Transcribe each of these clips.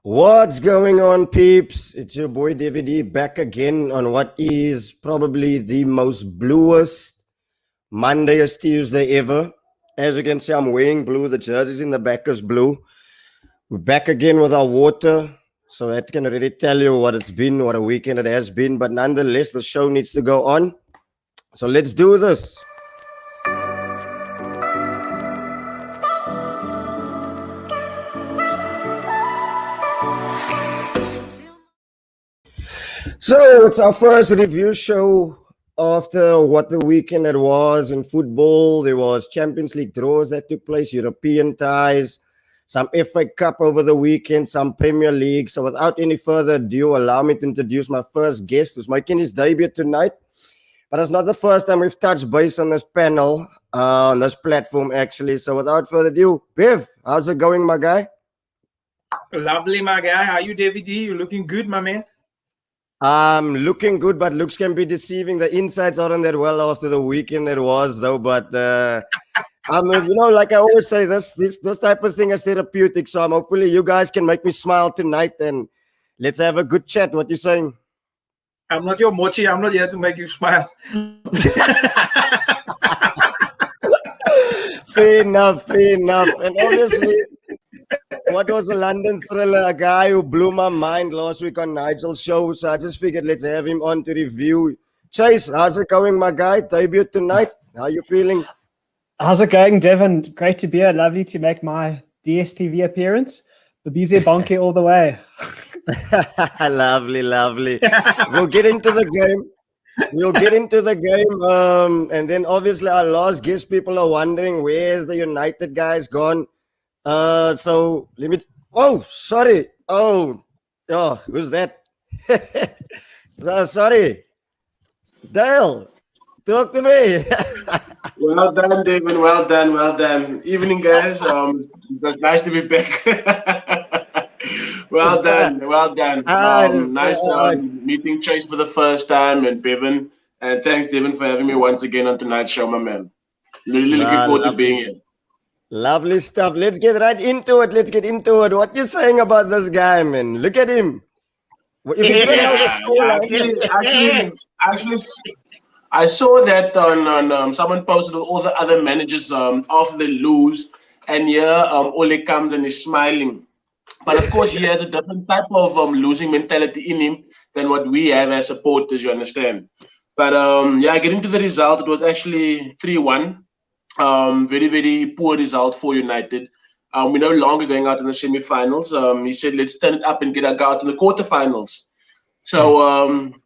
What's going on, peeps? It's your boy DVD back again on what is probably the most bluest Mondayest Tuesday ever. As you can see, I'm wearing blue. The jersey's in the back is blue. We're back again with our water. So that can already tell you what it's been, what a weekend it has been. But nonetheless, the show needs to go on. So let's do this. So it's our first review show after what the weekend it was in football. There was Champions League draws that took place, European ties, some FA Cup over the weekend, some Premier League. So without any further ado, allow me to introduce my first guest who's making his debut tonight. But it's not the first time we've touched base on this panel, on this platform actually. So without further ado, Bev, how's it going, my guy? Lovely, my guy. How are you, David D? You looking good, my man? Looking good, but looks can be deceiving. The insides aren't that well after the weekend it was, though. But like I always say, this type of thing is therapeutic. So hopefully you guys can make me smile tonight, and let's have a good chat. What you saying? I'm not your mochi. I'm not here to make you smile. Fair enough. And obviously, what was a London thriller? A guy who blew my mind last week on Nigel's show. So I just figured let's have him on to review. Chace, how's it going, my guy? Debut tonight. How you feeling? How's it going, Devin? Great to be here. Lovely to make my DSTV appearance. Babize Bonke all the way. Lovely. We'll get into the game. And then obviously our last guest, people are wondering where's the United guys gone. So let me. Oh, sorry. Oh, who's that? Sorry, Dale. Talk to me. Well done, David. Well done. Evening, guys. It's nice to be back. Well done. Nice meeting Chace for the first time and Bevan. And thanks, Devin, for having me once again on tonight's show, my man. Really looking forward to being here. Lovely stuff. Let's get right into it. What you saying about this guy, man? Look at him. If you don't know the score, actually, I saw that on someone posted all the other managers after they lose, and here Ole comes and is smiling. But of course, he has a different type of losing mentality in him than what we have as supporters, you understand. But getting to the result, it was actually 3-1. Very, very poor result for United. We're no longer going out in the semi-finals. He said, let's turn it up and get out in the quarterfinals. So,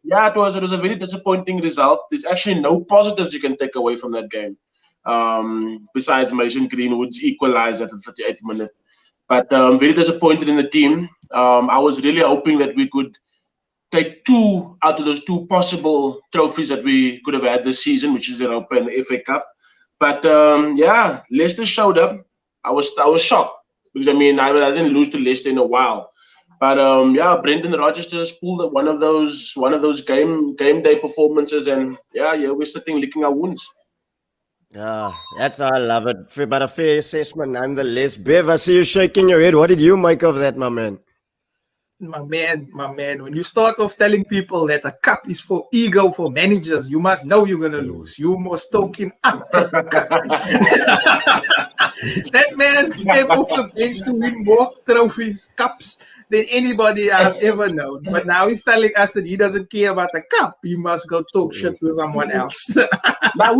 it was a very disappointing result. There's actually no positives you can take away from that game, besides Mason Greenwood's equalizer at the 38th minute. But very disappointed in the team. I was really hoping that we could take 2 out of those 2 possible trophies that we could have had this season, which is the Europa and the FA Cup. But Leicester showed up. I was shocked because I didn't lose to Leicester in a while. But Brendan Rodgers just pulled one of those game day performances, and we're sitting licking our wounds. Yeah, that's how I love it. But a fair assessment nonetheless. Bev, I see you shaking your head. What did you make of that, my man? My man, when you start off telling people that a cup is for ego for managers, you must know you're going to lose. You must talking up. That man came off the bench to win more trophies, cups, than anybody I've ever known. But now he's telling us that he doesn't care about the cup. He must go talk shit to someone else. I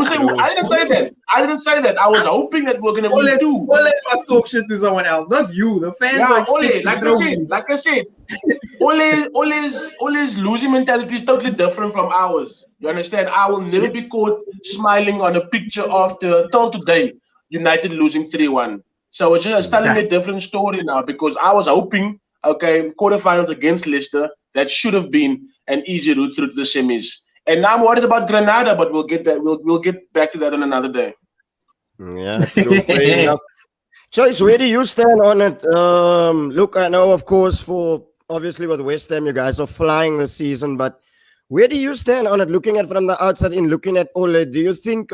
didn't say that. I was hoping that we're going to win too. Ole must talk shit to someone else, not you. The fans are expecting trophies. Like I said, Ole's losing mentality is totally different from ours. You understand? I will never be caught smiling on a picture after, till today, United losing 3-1. So it's just telling a different story now, because I was hoping, quarterfinals against Leicester, that should have been an easy route through to the semis. And now I'm worried about Granada, but we'll get that. We'll get back to that on another day. Yeah, true. Fair enough. Chace, where do you stand on it? Look, I know, of course, obviously with West Ham, you guys are flying this season, but where do you stand on it? Looking at from the outside in, looking at Ole, do you think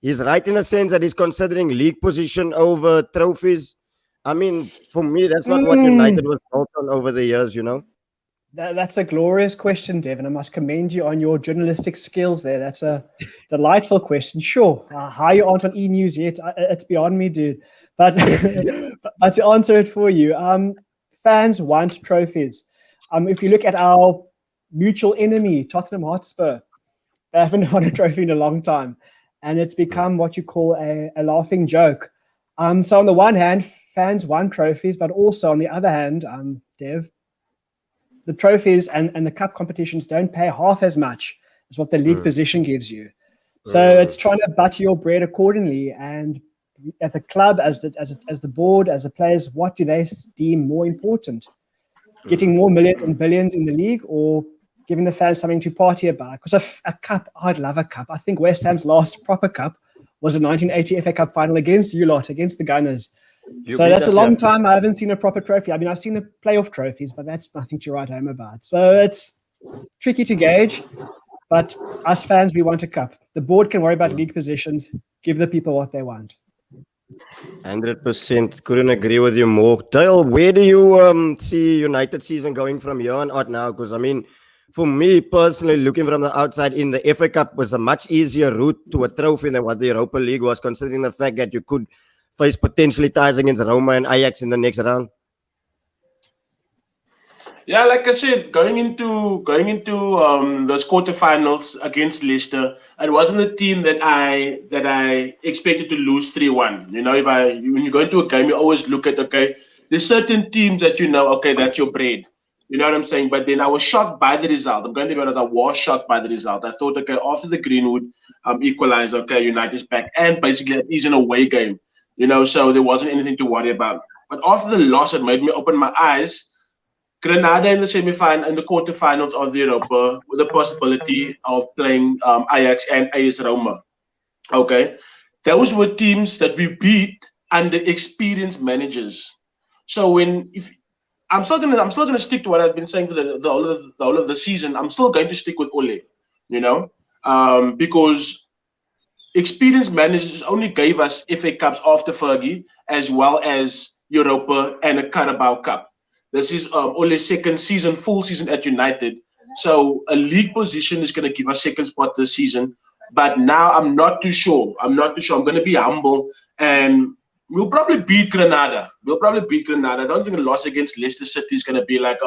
he's right in the sense that he's considering league position over trophies? I mean, for me, that's not what United was built on over the years, That's a glorious question, Devin. I must commend you on your journalistic skills there. That's a delightful question. Sure, how you aren't on E-News yet, it's beyond me, dude. But but to answer it for you, fans want trophies. If you look at our mutual enemy, Tottenham Hotspur, they haven't won a trophy in a long time, and it's become what you call a laughing joke. So on the one hand, fans want trophies, but also on the other hand, Dev, the trophies and the cup competitions don't pay half as much as what the league position gives you. So it's trying to butter your bread accordingly. And at the club, as the board, as the players, what do they deem more important? Getting more millions and billions in the league, or giving the fans something to party about? Because a cup, I'd love a cup. I think West Ham's last proper cup was the 1980 FA Cup final against you lot, against the Gunners. So that's a long time I haven't seen a proper trophy. I mean, I've seen the playoff trophies, but that's nothing to write home about. So it's tricky to gauge, but us fans, we want a cup. The board can worry about league positions. Give the people what they want. 100%. Couldn't agree with you more. Dale, where do you see United season going from here on out now? Because, I mean, for me personally, looking from the outside in, the FA Cup was a much easier route to a trophy than what the Europa League was, considering the fact that you could face potentially ties against Roma and Ajax in the next round. Yeah, like I said, going into those quarterfinals against Leicester, it wasn't a team that I expected to lose 3-1. You know, when you go into a game, you always look at, okay, there's certain teams that okay, that's your bread. You know what I'm saying? But then I was shocked by the result. I'm going to be honest, I was shocked by the result. I thought, okay, after the Greenwood equalizer, okay, United's back, and basically it is an away game. You know, so there wasn't anything to worry about. But after the loss, it made me open my eyes. Granada in the semi-final, in the quarterfinals of the Europa, with the possibility of playing Ajax and AS Roma. Okay, those were teams that we beat under experienced managers. So I'm still gonna stick to what I've been saying for the whole of the season. I'm still going to stick with Ole, you know, because experienced managers only gave us FA Cups after Fergie, as well as Europa and a Carabao Cup. This is Ole's second season, full season at United. So a league position is going to give us second spot this season. But now I'm not too sure. I'm going to be humble, and we'll probably beat Granada. I don't think a loss against Leicester City is going to be like,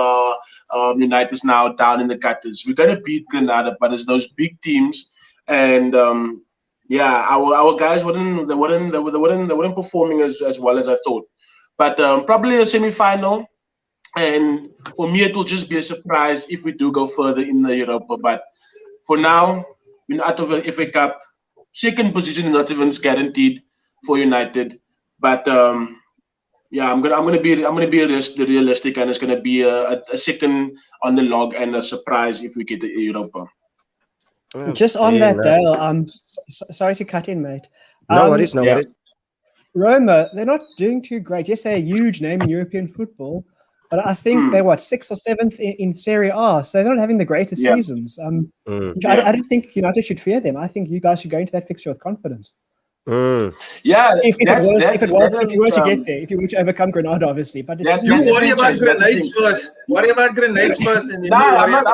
United's now down in the gutters. We're going to beat Granada, but it's those big teams, and yeah, our guys weren't performing as well as I thought. But probably a semi-final, and for me it will just be a surprise if we do go further in the Europa. But for now, out of the FA Cup, second position is not even guaranteed for United. But yeah, I'm gonna be realistic, and it's gonna be a second on the log and a surprise if we get the Europa. Just on that, Dale, sorry to cut in, mate. No worries. Roma, they're not doing too great. Yes, they're a huge name in European football, but I think they're 6th or 7th in Serie A, so they're not having the greatest seasons. I don't think United should fear them. I think you guys should go into that fixture with confidence. Yeah, if you were to get there, if you were to overcome Granada, obviously. But you worry about grenades first. Worry about grenades first, and then I'm not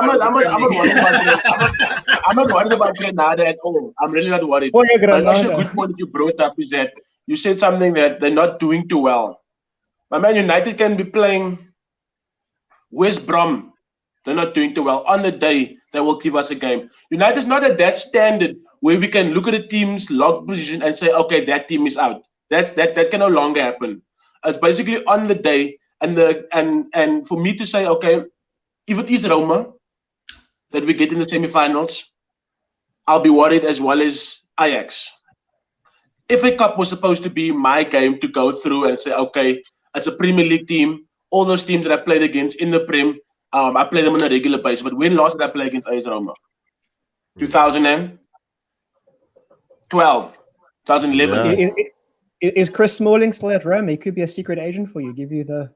worried about Granada at all. I'm really not worried. But it's actually a good point that you brought up, is that you said something that they're not doing too well. My man, United can be playing West Brom. They're not doing too well. On the day, they will give us a game. United's not at that standard where we can look at a team's log position and say, okay, that team is out. That can no longer happen. It's basically on the day, and for me to say, okay, if it is Roma that we get in the semifinals, I'll be worried, as well as Ajax. FA Cup was supposed to be my game to go through and say, okay, it's a Premier League team. All those teams that I played against in the Prem, I play them on a regular basis. But when last did I play against AS Roma? 2012, 2011. Yeah. Is Chris Smalling still at Roma? He could be a secret agent for you. Give you the.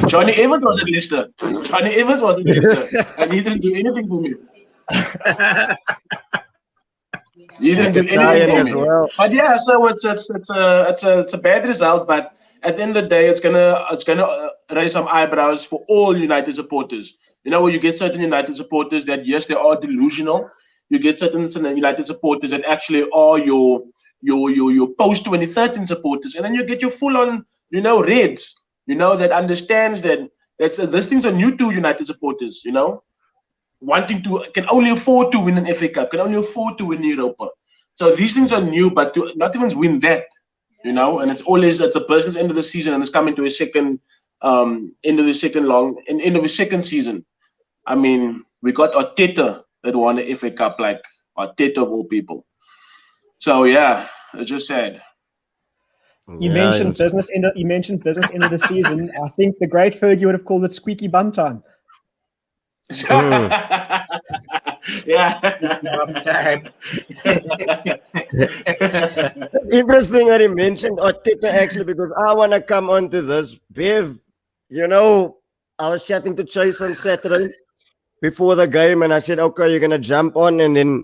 Johnny Evans was at Leicester. And he didn't do anything for me. He didn't do anything for me. Well. But yeah, so it's a bad result. But at the end of the day, it's gonna raise some eyebrows for all United supporters. You know, where you get certain United supporters that yes, they are delusional. You get certain United supporters that actually are your post 2013 supporters, and then you get your full on, you know, Reds. You know, that understands that these things are new to United supporters. You know, can only afford to win an FA Cup, can only afford to win Europa. So these things are new, but to not even win that, you know, and it's a business end of the season, and it's coming to a second end of the second season. I mean, we got Arteta that won the FA Cup, like Arteta of all people. So yeah, it's just sad. You mentioned business end of the season. I think the great Fergie would have called it squeaky bum time. Yeah. Interesting that he mentioned Arteta actually, because I want to come on to this. Bev, you know, I was chatting to Chace on Saturday before the game, and I said, okay, you're going to jump on. And then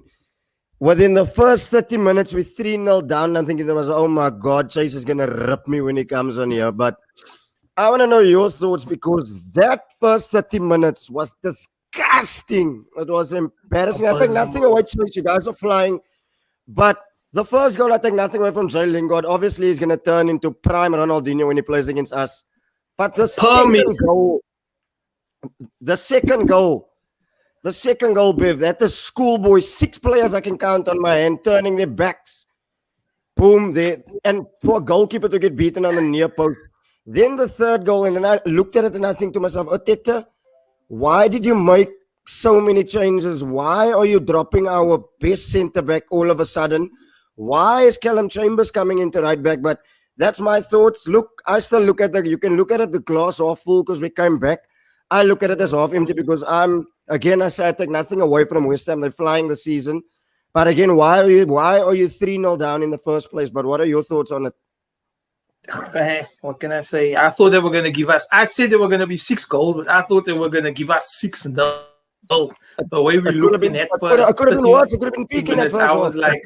within the first 30 minutes, we're 3-0 down. I'm thinking, oh my God, Chace is going to rip me when he comes on here. But I want to know your thoughts, because that first 30 minutes was disgusting. It was embarrassing. I take nothing away, Chace. You guys are flying. But the first goal, I take nothing away from Jay Lingard. Obviously, he's going to turn into prime Ronaldinho when he plays against us. But the second goal, Bev, that the schoolboy, 6 players I can count on my hand, turning their backs. Boom, there. And for a goalkeeper to get beaten on the near post. Then the third goal, and then I looked at it and I think to myself, Arteta, why did you make so many changes? Why are you dropping our best centre-back all of a sudden? Why is Callum Chambers coming into right back? But that's my thoughts. Look, I still look at you can look at it, the glass half full because we came back. I look at it as half empty because I take nothing away from West Ham. They're flying the season. But again, why are you 3-0 down in the first place? But what are your thoughts on it? What can I say? I thought they were going to give us, I said there were going to be 6 goals, but I thought they were going to give us 6-0. The way we looked in that first. It could have been worse. It could have been peaking at first. I was like,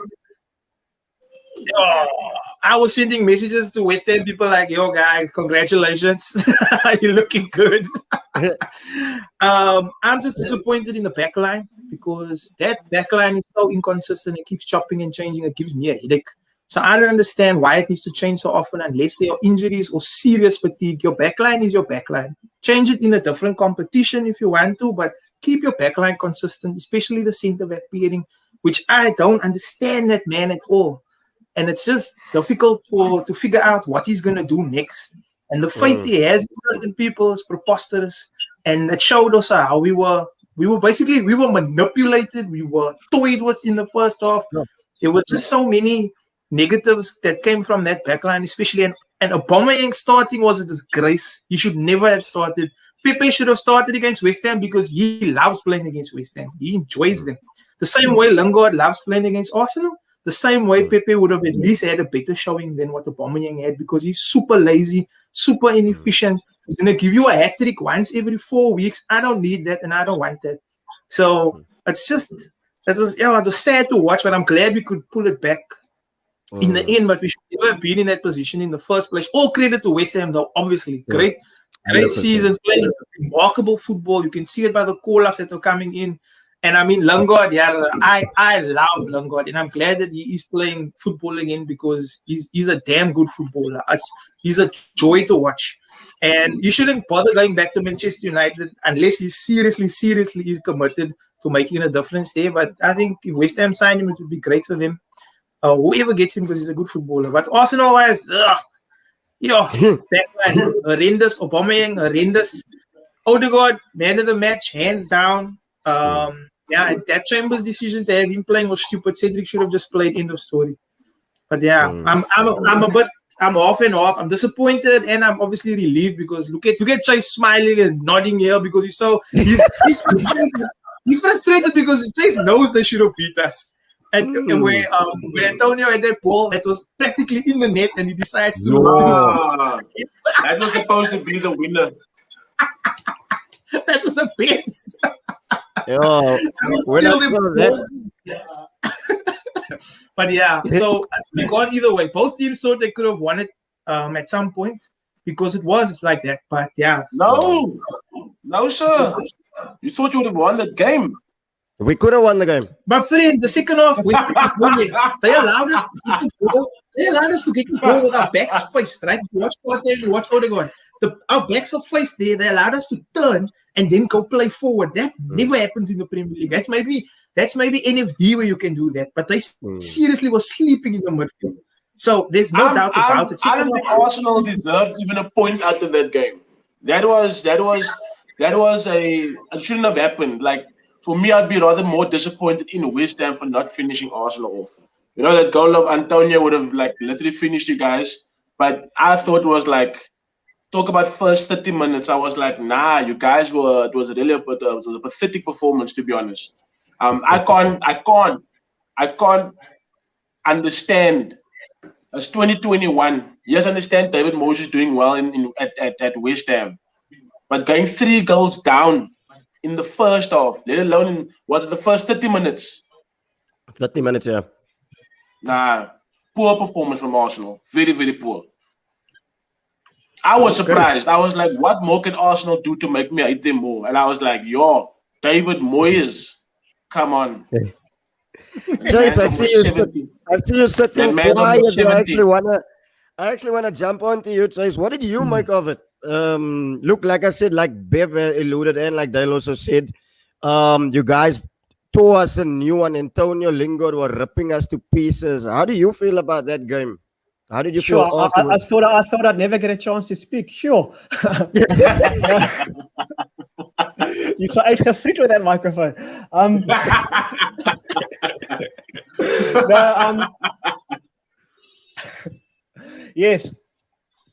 I was sending messages to West Ham people like, yo, guys, congratulations. You're looking good. I'm just disappointed in the back line because that back line is so inconsistent. It keeps chopping and changing. It gives me a headache. So I don't understand why it needs to change so often unless there are injuries or serious fatigue. Your backline is your backline. Change it in a different competition if you want to, but keep your backline consistent, especially the centre-back pairing, which I don't understand that man at all. And it's just difficult to figure out what he's going to do next. And the faith he has in certain people is preposterous. And it showed us how we were manipulated. We were toyed with in the first half. Yeah. There were just so many negatives that came from that backline, especially. And Aubameyang starting was a disgrace. He should never have started. Pepe should have started against West Ham because he loves playing against West Ham. He enjoys them. The same way Lingard loves playing against Arsenal. The same way Pepe would have at least had a better showing than what Aubameyang had because he's super lazy, super inefficient. He's going to give you a hat-trick once every 4 weeks. I don't need that and I don't want that. So it's just, it was sad to watch, but I'm glad we could pull it back in the end, but we should never have been in that position in the first place. All credit to West Ham, though, obviously. Great season, playing remarkable football. You can see it by the call-ups that are coming in. And I mean, Lingard, I love Lingard, and I'm glad that he is playing football again because he's a damn good footballer. He's a joy to watch. And you shouldn't bother going back to Manchester United unless he seriously is committed to making a difference there. But I think if West Ham signed him, it would be great for them. Whoever gets him because he's a good footballer. But Arsenal-wise, backline, horrendous. Aubameyang, horrendous. Odegaard, man of the match, hands down. And that Chambers decision to have him playing was stupid. Cedric should have just played, end of story. But yeah, I'm off and off. I'm disappointed and I'm obviously relieved because look at Chace smiling and nodding here because he's frustrated. He's frustrated because Chace knows they should have beat us. And when Antonio had that ball that was practically in the net and he decides to that was supposed to be the winner. That was the best. But yeah, so it's gone either way. Both teams thought they could have won it at some point. because it was like that. But yeah, No, sir. You thought you would have won that game. We could have won the game. but friend, the second half, they allowed us to get the ball. They allowed us to get the ball with our backs faced, right? You watch Partey, you watch Odegaard. Our backs are faced there. They allowed us to turn and then go play forward. That never happens in the Premier League. That's maybe NFD where you can do that. But they seriously were sleeping in the midfield. So there's no doubt about it. I don't think Arsenal deserved even a point out of that game. That was it shouldn't have happened. Like, for me, I'd be rather more disappointed in West Ham for not finishing Arsenal off. You know, that goal of Antonio would have like literally finished you guys. But I thought it was like, talk about first 30 minutes. I was like, nah, you guys were. It was really a pathetic performance, to be honest. I can't understand. It's 2021. Yes, I understand David Moyes doing well at West Ham, but going 3 goals down in the first half, let alone the first 30 minutes? 30 minutes, yeah. Nah, poor performance from Arsenal. Very, very poor. I was surprised. I was like, what more can Arsenal do to make me hate them more? And I was like, yo, David Moyes, come on. Chace, I see you sitting quiet. I actually wanna jump onto you, Chace. What did you make of it? Look, like I said, like Bev alluded and like Dale also said, you guys tore us a new one. Antonio, Lingard were ripping us to pieces. How do you feel about that game? How did you feel afterwards? I thought I'd never get a chance to speak. Sure. You saw echt gefriet with that microphone. Yes.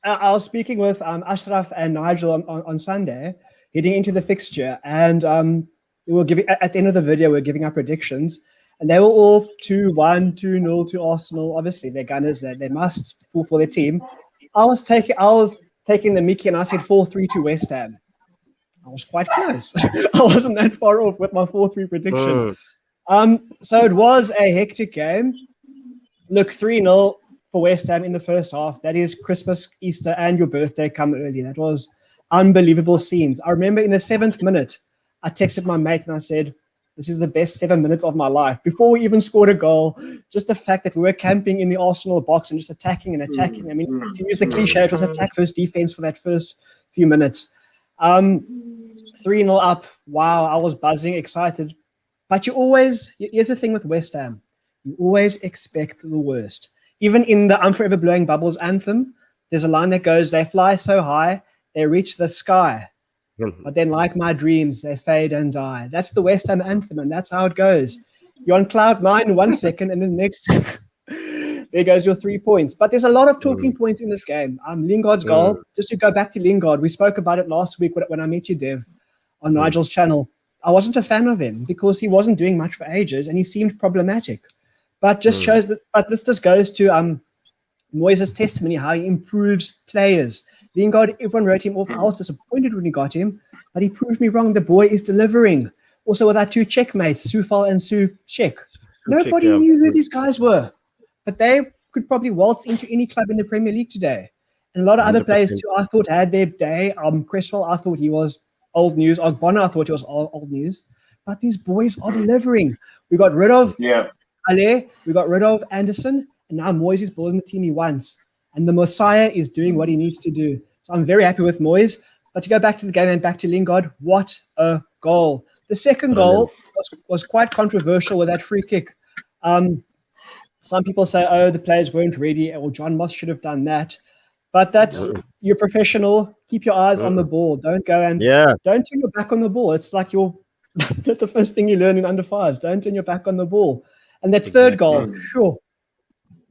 I was speaking with Ashraf and Nigel on Sunday, heading into the fixture, and we were giving at the end of the video, we were giving our predictions, and they were all 2-1, 2-0 to Arsenal. Obviously, they're gunners; they must fall for their team. I was taking the Mickey, and I said 4-3 to West Ham. I was quite close. I wasn't that far off with my 4-3 prediction. So it was a hectic game. Look, 3-0 for West Ham in the first half. That is Christmas, Easter, and your birthday come early. That was unbelievable scenes. I remember in the 7th minute, I texted my mate and I said, this is the best 7 minutes of my life. Before we even scored a goal, just the fact that we were camping in the Arsenal box and just attacking. I mean, to use the cliche, it was attack first, defense for that first few minutes. 3-0 up. Wow, I was buzzing, excited. But here's the thing with West Ham. You always expect the worst. Even in the I'm Forever Blowing Bubbles anthem, there's a line that goes, they fly so high, they reach the sky. But then like my dreams, they fade and die. That's the West Ham anthem, and that's how it goes. You're on cloud 9 1 second, and then next, there goes your 3 points. But there's a lot of talking points in this game. Lingard's goal, just to go back to Lingard, we spoke about it last week when I met you, Dev, on Nigel's channel. I wasn't a fan of him because he wasn't doing much for ages, and he seemed problematic. But just shows that. But this just goes to Moyes' testimony, how he improves players. Lingard, everyone wrote him off. I was disappointed when he got him, but he proved me wrong. The boy is delivering. Also with our 2 checkmates, Soufal and Soucek. Nobody knew who these guys were, but they could probably waltz into any club in the Premier League today. And a lot of other players too, I thought had their day. Cresswell, I thought he was old news. Ogbonna, I thought he was old news. But these boys are delivering. We got rid of Ale, we got rid of Anderson, and now Moyes is building the team he wants. And the Messiah is doing what he needs to do. So I'm very happy with Moyes. But to go back to the game and back to Lingard, what a goal. The second goal was quite controversial with that free kick. Some people say, the players weren't ready, or John Moss should have done that. But that's, you're professional. Keep your eyes on the ball. Don't go and don't turn your back on the ball. It's like that's the first thing you learn in under 5s. Don't turn your back on the ball. And that third goal, sure.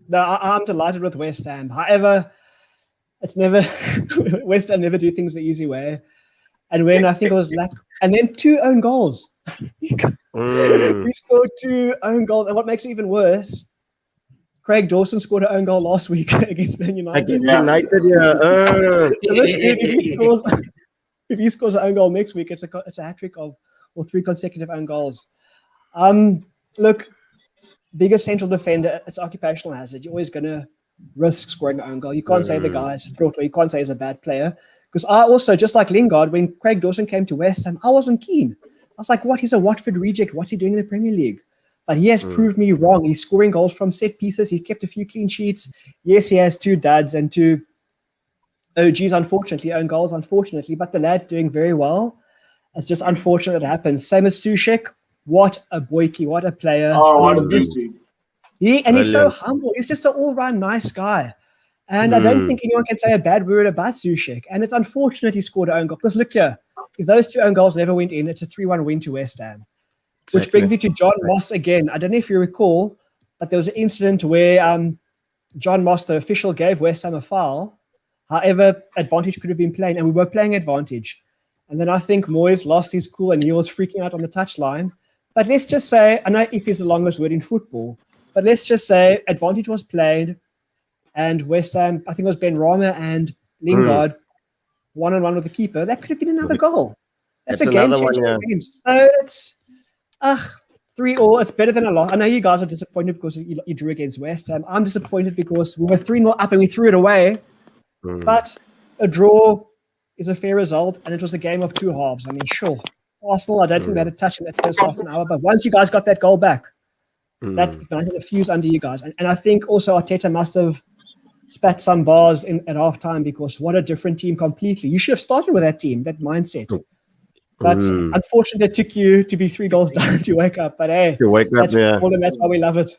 No, I'm delighted with West Ham. However, it's never West Ham never do things the easy way. And when I think it was and then 2 own goals. We scored 2 own goals. And what makes it even worse, Craig Dawson scored an own goal last week against Man United. If he scores an own goal next week, it's a hat-trick of 3 consecutive own goals. Look, biggest central defender, it's occupational hazard. You're always going to risk scoring an own goal. You can't say the guy's fraud, or you can't say he's a bad player. Because I also, just like Lingard, when Craig Dawson came to West Ham, I wasn't keen. I was like, what? He's a Watford reject. What's he doing in the Premier League? But he has proved me wrong. He's scoring goals from set pieces. He's kept a few clean sheets. Yes, he has 2 duds and 2 OGs, unfortunately, own goals, unfortunately. But the lad's doing very well. It's just unfortunate it happens. Same as Sushek. What a boykie. What a player. Oh, what a beauty. He's so humble. He's just an all-round nice guy. And I don't think anyone can say a bad word about Sushek. And it's unfortunate he scored an own goal. Because look here, if those 2 own goals never went in, it's a 3-1 win to West Ham. Exactly. Which brings me to John Moss again. I don't know if you recall, but there was an incident where John Moss, the official, gave West Ham a foul. However, advantage could have been playing, and we were playing advantage. And then I think Moyes lost his cool and he was freaking out on the touchline. But let's just say, I know if is the longest word in football, but let's just say advantage was played. And West Ham, I think it was Ben Rama and Lingard, one-on-one with the keeper. That could have been another goal. That's a game changer. Yeah. So it's 3-3. It's better than a loss. I know you guys are disappointed because you drew against West Ham. I'm disappointed because we were 3-0 up and we threw it away. But a draw is a fair result, and it was a game of 2 halves. I mean, sure, Arsenal, I don't think they had a touch in that first half an hour, but once you guys got that goal back, that ignited a fuse under you guys. And I think also Arteta must have spat some bars at halftime, because what a different team completely. You should have started with that team, that mindset. But unfortunately, it took you to be 3 goals down to wake up. But hey, that's why we love it.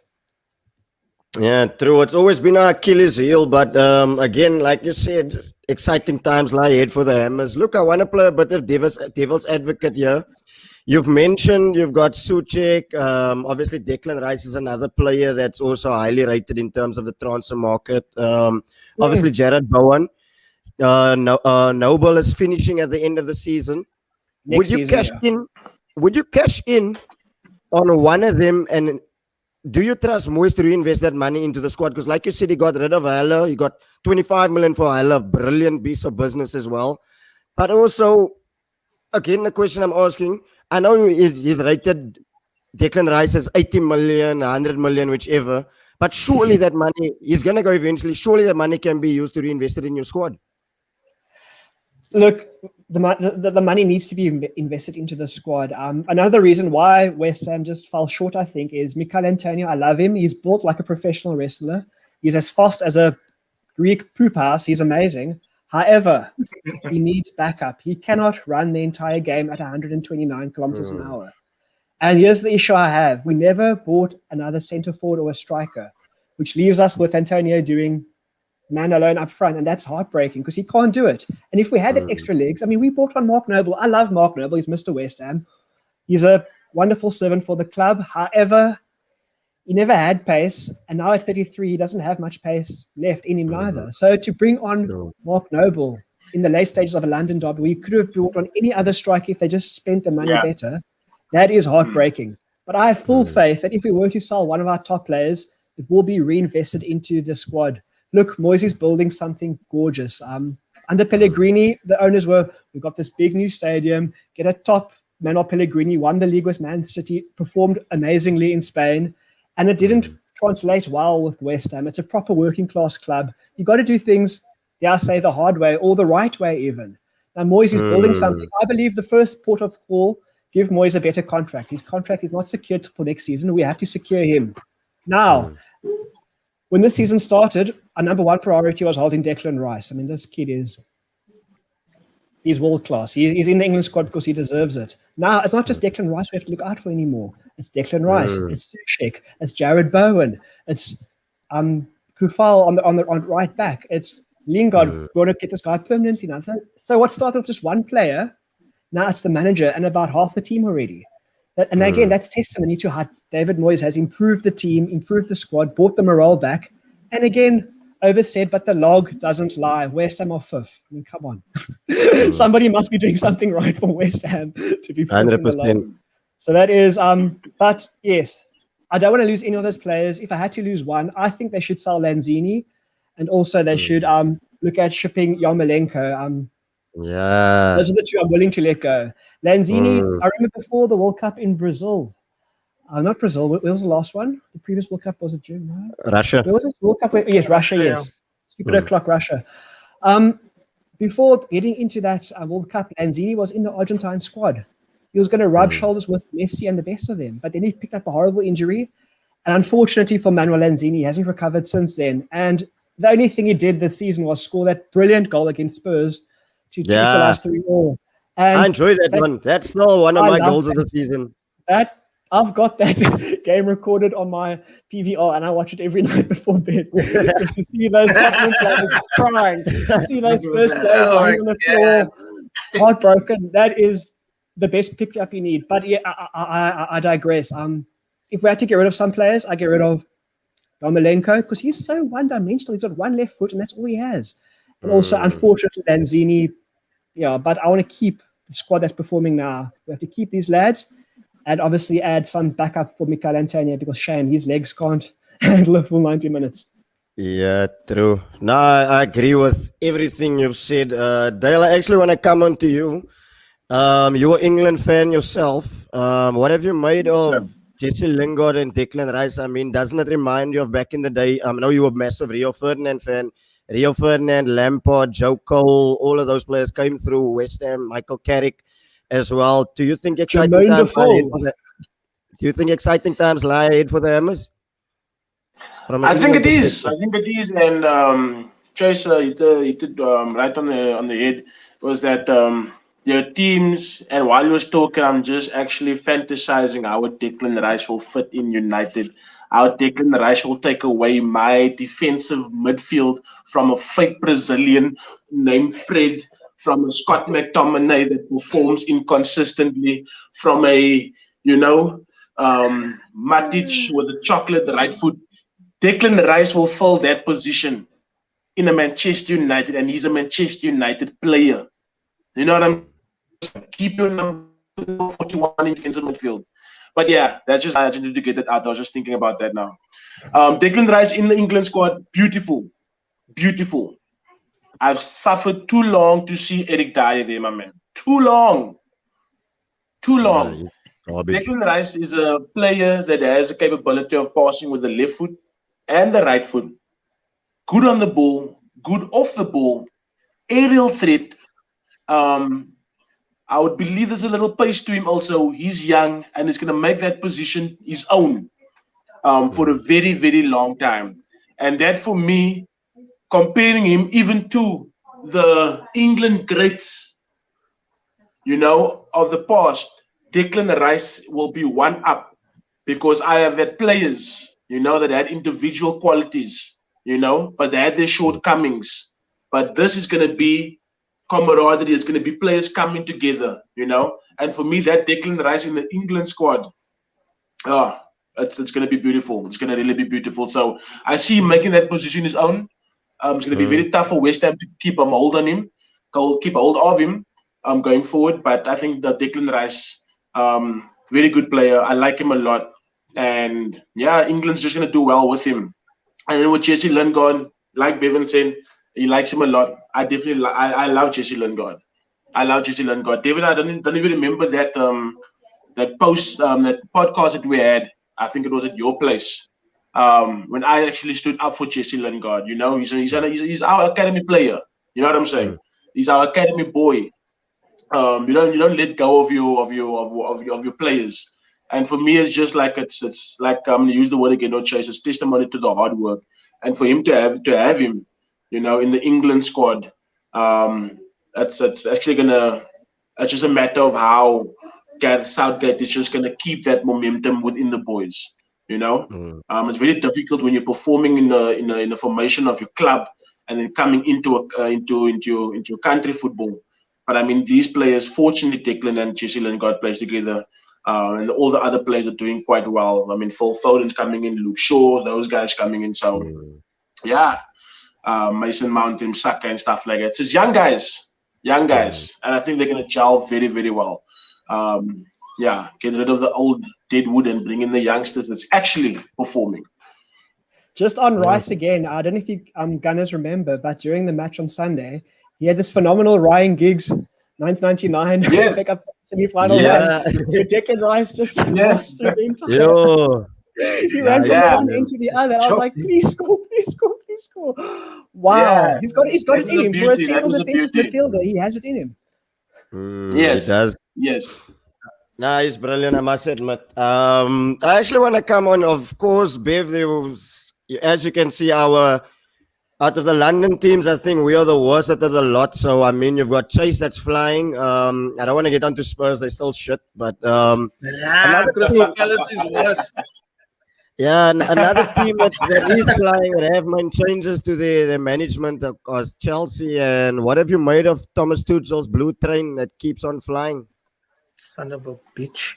Yeah, true. It's always been our Achilles heel. But again, like you said, exciting times lie ahead for the Hammers. Look, I want to play a bit of devil's advocate here. You've mentioned you've got Suchek. Obviously, Declan Rice is another player that's also highly rated in terms of the transfer market. Obviously, Jared Bowen. Noble is finishing at the end of the season. Would you cash in on one of them? And do you trust Moyes to reinvest that money into the squad? Because like you said, he got rid of Haller. He got 25 million for Haller. Brilliant piece of business as well. But also, again, the question I'm asking, I know he's rated Declan Rice as 80 million, 100 million, whichever. But surely that money, he's going to go eventually. Surely that money can be used to reinvest it in your squad. Look, the money needs to be invested into the squad. Another reason why West Ham just fell short, I think, is Mikel Antonio. I love him. He's built like a professional wrestler. He's as fast as a Greek poop house. He's amazing. However, he needs backup. He cannot run the entire game at 129 kilometers an hour. And here's the issue I have. We never bought another centre forward or a striker, which leaves us with Antonio doing man alone up front, and that's heartbreaking because he can't do it. And if we had that extra legs, I mean, we bought on Mark Noble. I love Mark Noble. He's Mr. West Ham. He's a wonderful servant for the club. However, he never had pace, and now at 33, he doesn't have much pace left in him neither. So to bring on Mark Noble in the late stages of a London derby, we could have brought on any other striker if they just spent the money better. That is heartbreaking. But I have full faith that if we were to sell one of our top players, it will be reinvested into the squad. Look, Moyes is building something gorgeous. Under Pellegrini, the owners we've got this big new stadium, get a top Manuel Pellegrini, won the league with Man City, performed amazingly in Spain, and it didn't translate well with West Ham. It's a proper working class club. You got to do things, dare I say, the hard way or the right way even. Now, Moyes is building something. I believe the first port of call, give Moyes a better contract. His contract is not secured for next season. We have to secure him. Now, when this season started, our number one priority was holding Declan Rice. I mean, this kid he's world class. He's in the England squad because he deserves it. Now, it's not just Declan Rice we have to look out for anymore. It's Declan Rice. It's Suchek. It's Jared Bowen. It's Kufal on right back. It's Lingard. We want to get this guy permanently now. So what started with just one player, now it's the manager and about half the team already. And again, that's testimony to how David Moyes has improved the team, improved the squad, brought the morale back. And again, oversaid, but the log doesn't lie. West Ham are 5th. I mean, come on. Somebody must be doing something right for West Ham to be 100%. So that is, but yes, I don't want to lose any of those players. If I had to lose one, I think they should sell Lanzini, and also they should look at shipping Yarmolenko. Those are the 2 I'm willing to let go. Lanzini, I remember before the World Cup in Brazil, Not Brazil. Where was the last one? The previous World Cup was it June? No? Russia. Where was this World Cup? Yes, Russia. Yes, stupid o'clock Russia. Before getting into that World Cup, Lanzini was in the Argentine squad. He was going to rub shoulders with Messi and the best of them, but then he picked up a horrible injury. And unfortunately for Manuel Lanzini, he hasn't recovered since then. And the only thing he did this season was score that brilliant goal against Spurs to equalize 3-3. I enjoy that one. That's still one of my goals of the season. I've got that game recorded on my PVR, and I watch it every night before bed. Just to see those Tottenham players crying, to see those Spurs players lying on the floor, heartbroken. That is the best pick-up you need. But yeah, I digress. If we had to get rid of some players, I get rid of Domelenko because he's so one-dimensional. He's got one left foot, and that's all he has. And also, unfortunately, Lanzini. Yeah, but I want to keep the squad that's performing now. We have to keep these lads. And obviously add some backup for Mikel Antonio because Shane, his legs can't handle a full 90 minutes. Yeah, true. No, I agree with everything you've said. Dale, I actually want to come on to you. You're an England fan yourself. What have you made of Jesse Lingard and Declan Rice? I mean, doesn't it remind you of back in the day? I know you were a massive Rio Ferdinand fan. Rio Ferdinand, Lampard, Joe Cole, all of those players came through. West Ham, Michael Carrick as well. Do you think exciting times lie ahead for the, Do you think exciting times lie ahead for the Hammers? I think it is. And Chace, he did right on the head. Was that their teams? And while you was talking, I'm just actually fantasizing how Declan Rice will fit in United. How Declan Rice will take away my defensive midfield from a fake Brazilian named Fred, from a Scott McTominay that performs inconsistently, from a, Matic with a chocolate right foot. Declan Rice will fill that position in a Manchester United, and he's a Manchester United player. You know what I'm saying? Keep your number 41 in defensive midfield. But yeah, I just need to get that out. I was just thinking about that now. Declan Rice in the England squad, beautiful. Beautiful. I've suffered too long to see Eric Dyer there, my man. Too long. Declan Rice is a player that has a capability of passing with the left foot and the right foot. Good on the ball, good off the ball, aerial threat. I would believe there's a little pace to him also. He's young and he's going to make that position his own for a very, very long time. And that for me, comparing him even to the England greats, of the past, Declan Rice will be one up because I have had players, that had individual qualities, but they had their shortcomings. But this is going to be camaraderie. It's going to be players coming together, And for me, that Declan Rice in the England squad, it's going to be beautiful. It's going to really be beautiful. So I see him making that position his own. It's going to be very tough for West Ham to keep a hold on him, keep a hold of him going forward. But I think that Declan Rice, very good player. I like him a lot. And yeah, England's just going to do well with him. And then with Jesse Lingard, like Bevan said, he likes him a lot. I definitely, I love Jesse Lingard. David, I don't even remember that that post, that podcast that we had. I think it was at your place. When I actually stood up for Jesse Lingard, he's our academy player. You know what I'm saying? He's our academy boy. You don't let go of your players. And for me, it's just like it's like I'm gonna use the word again, not Chace. It's testimony to the hard work, and for him to have him, in the England squad, it's actually it's just a matter of how Southgate is just gonna keep that momentum within the boys. It's very difficult when you're performing in the formation of your club and then coming into your country football. But I mean, these players, fortunately, Declan and Jesse Lingard plays together. And all the other players are doing quite well. I mean, Phil Foden's coming in, Luke Shaw, those guys coming in. So, yeah, Mason Mount and Saka and stuff like that. So it's young guys. And I think they're going to gel very, very well. Get rid of the old dead wood and bring in the youngsters that's actually performing. Just on Rice again, I don't know if you Gunners remember, but during the match on Sunday, he had this phenomenal Ryan Giggs 1999 semi-final Yeah. runs. But Declan Rice just Yes. through the entire. Yo. He ran from Yeah. one end to the other. I was like, please score, please score, please score. Wow. Yeah. He's got That it was in a him. For a beauty. That central was a defensive beauty. midfielder, he has it in him. Yes. He does. Yes. Nice, brilliant, I must admit. I actually want to come on, of course, Bev, there was, as you can see, out of the London teams, I think we are the worst out of the lot. So, I mean, you've got Chace that's flying. I don't want to get onto Spurs, they're still shit. But another Crystal team, Palace is worse. yeah, another team that is flying and have made changes to their management, of course, Chelsea. And what have you made of Thomas Tuchel's blue train that keeps on flying? Son of a bitch.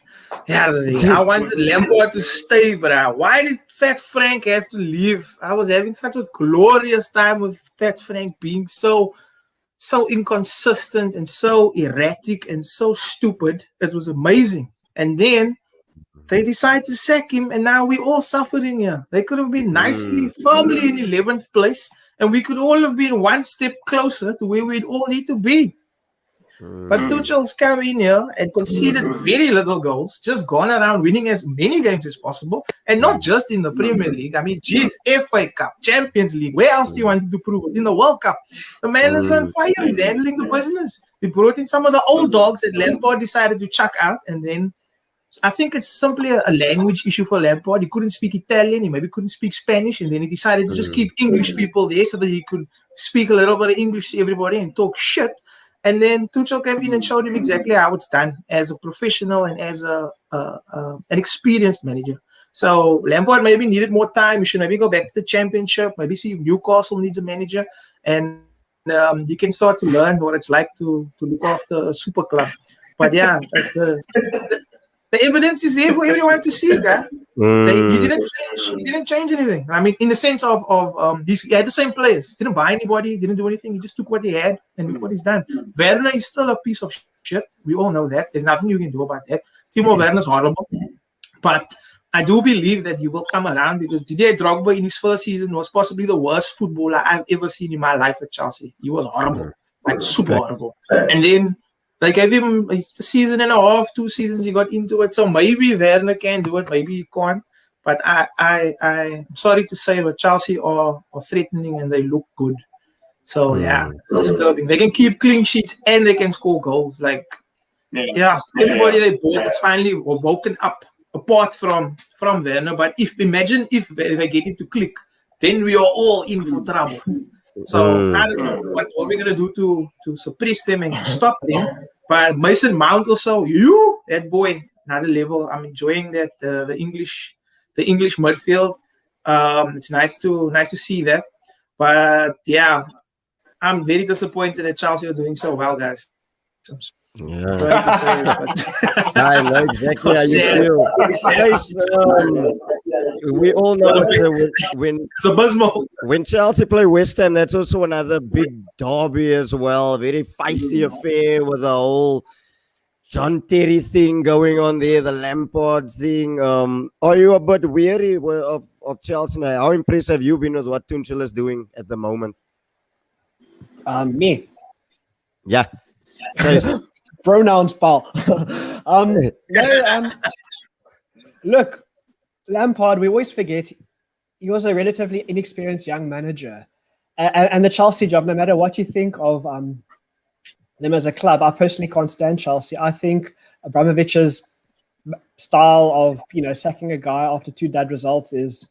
Yeah, I wanted Lampard to stay, but why did Fat Frank have to leave? I was having such a glorious time with Fat Frank being so inconsistent and so erratic and so stupid. It was amazing. And then they decide to sack him, and now we're all suffering here. They could have been nicely, firmly in 11th place, and we could all have been one step closer to where we'd all need to be. But Tuchel's come in here and conceded very little goals, just gone around winning as many games as possible, and not just in the Premier League. I mean, geez, FA Cup, Champions League, where else do you want to prove it? In the World Cup. The man is on fire, he's handling the business. We brought in some of the old dogs that Lampard decided to chuck out, and then I think it's simply a language issue for Lampard. He couldn't speak Italian, he maybe couldn't speak Spanish, and then he decided to just keep English people there so that he could speak a little bit of English to everybody and talk shit. And then Tuchel came in and showed him exactly how it's done as a professional and as an experienced manager. So Lampard maybe needed more time. He should maybe go back to the Championship, maybe see if Newcastle needs a manager, and he can start to learn what it's like to look after a super club. But yeah, the evidence is there for everyone to see, guy. He didn't change anything. I mean, in the sense of he had the same players. Didn't buy anybody. Didn't do anything. He just took what he had and look what he's done. Werner is still a piece of shit. We all know that. There's nothing you can do about that. Timo Werner's horrible. But I do believe that he will come around because Didier Drogba in his first season was possibly the worst footballer I've ever seen in my life at Chelsea. He was horrible, like super horrible. And then they gave him a season and a half, 2 seasons he got into it. So maybe Werner can do it, maybe he can't. But I'm sorry to say, but Chelsea are threatening and they look good. So yeah, it's disturbing. They can keep clean sheets and they can score goals. Like everybody they bought is finally woken up, apart from Werner. But imagine if they get him to click, then we are all in for trouble. So I don't know what we're gonna do to suppress them and stop them. But Mason Mount also, that boy, another level. I'm enjoying that the English midfield. It's nice to see that. But yeah, I'm very disappointed that Chelsea are doing so well, guys. I'm sorry to say it, but I know exactly how you feel. We all know it's abysmal. When Chelsea play West Ham, that's also another big derby as well. Very feisty affair with the whole John Terry thing going on there, the Lampard thing. Are you a bit weary of Chelsea now? How impressed have you been with what Tuchel is doing at the moment? Me. Yeah. Pronouns, pal. Look, Lampard, we always forget he was a relatively inexperienced young manager. And the Chelsea job, no matter what you think of them as a club, I personally can't stand Chelsea. I think Abramovich's style of, sacking a guy after 2 dud results is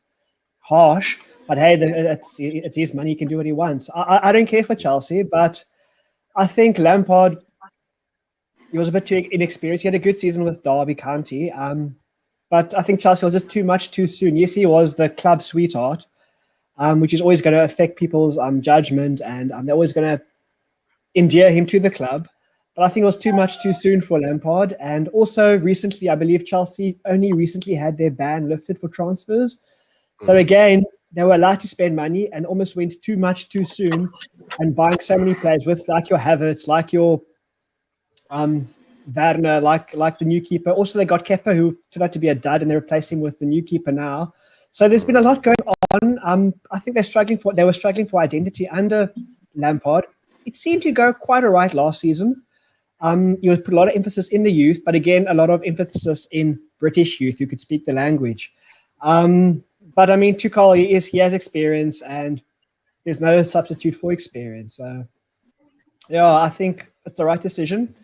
harsh. But hey, it's his money. He can do what he wants. I don't care for Chelsea, but I think Lampard, he was a bit too inexperienced. He had a good season with Derby County. But I think Chelsea was just too much too soon. Yes, he was the club sweetheart, which is always going to affect people's judgment, and they're always going to endear him to the club. But I think it was too much too soon for Lampard. And also recently, I believe Chelsea only recently had their ban lifted for transfers. So again, they were allowed to spend money and almost went too much too soon and buying so many players with like your Havertz, like your Werner, like the new keeper. Also, they got Kepa, who turned out to be a dud, and they replaced him with the new keeper now. So there's been a lot going on. I think they were struggling for identity under Lampard. It seemed to go quite all right last season. You would put a lot of emphasis in the youth, but again, a lot of emphasis in British youth who could speak the language. But I mean, Tuchel, he has experience, and there's no substitute for experience. So, yeah, I think it's the right decision.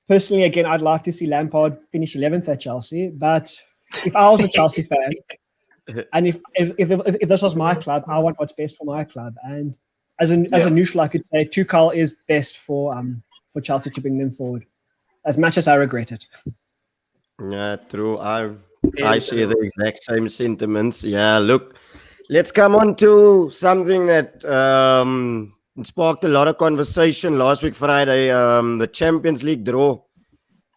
Personally, again, I'd like to see Lampard finish 11th at Chelsea. But if I was a Chelsea fan, and if this was my club, I want what's best for my club. And as a neutral, I could say Tuchel is best for Chelsea to bring them forward, as much as I regret it. Yeah, true. I share the exact same sentiments. Yeah, look, let's come on to something that sparked a lot of conversation last week Friday, the Champions League draw.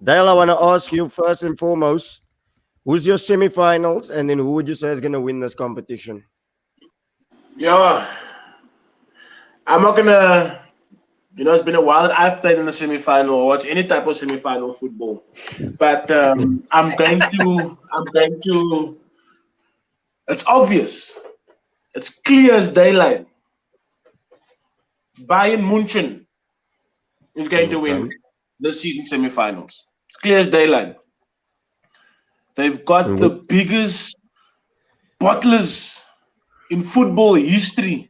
Dale, I want to ask you first and foremost, who's your semi-finals, and then who would you say is going to win this competition? Yeah, I'm not gonna. It's been a while that I've played in the semi-final or watched any type of semi-final football, but I'm going to. It's obvious. It's clear as daylight. Bayern München is going to win this season semi-finals. It's clear as daylight. They've got the biggest bottlers in football history.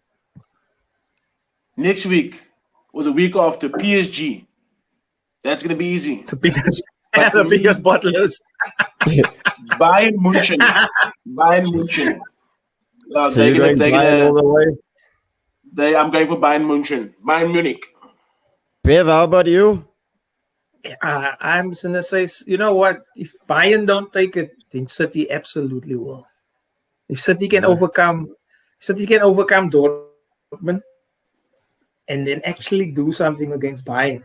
Next week or the week after, PSG. That's going to be easy. The biggest bottlers. Bayern München. So you're going Bayern all the way? I'm going for Bayern München. Bayern Munich. Bev, how about you? I'm going to say, you know what? If Bayern don't take it, then City absolutely will. If City can overcome Dortmund and then actually do something against Bayern,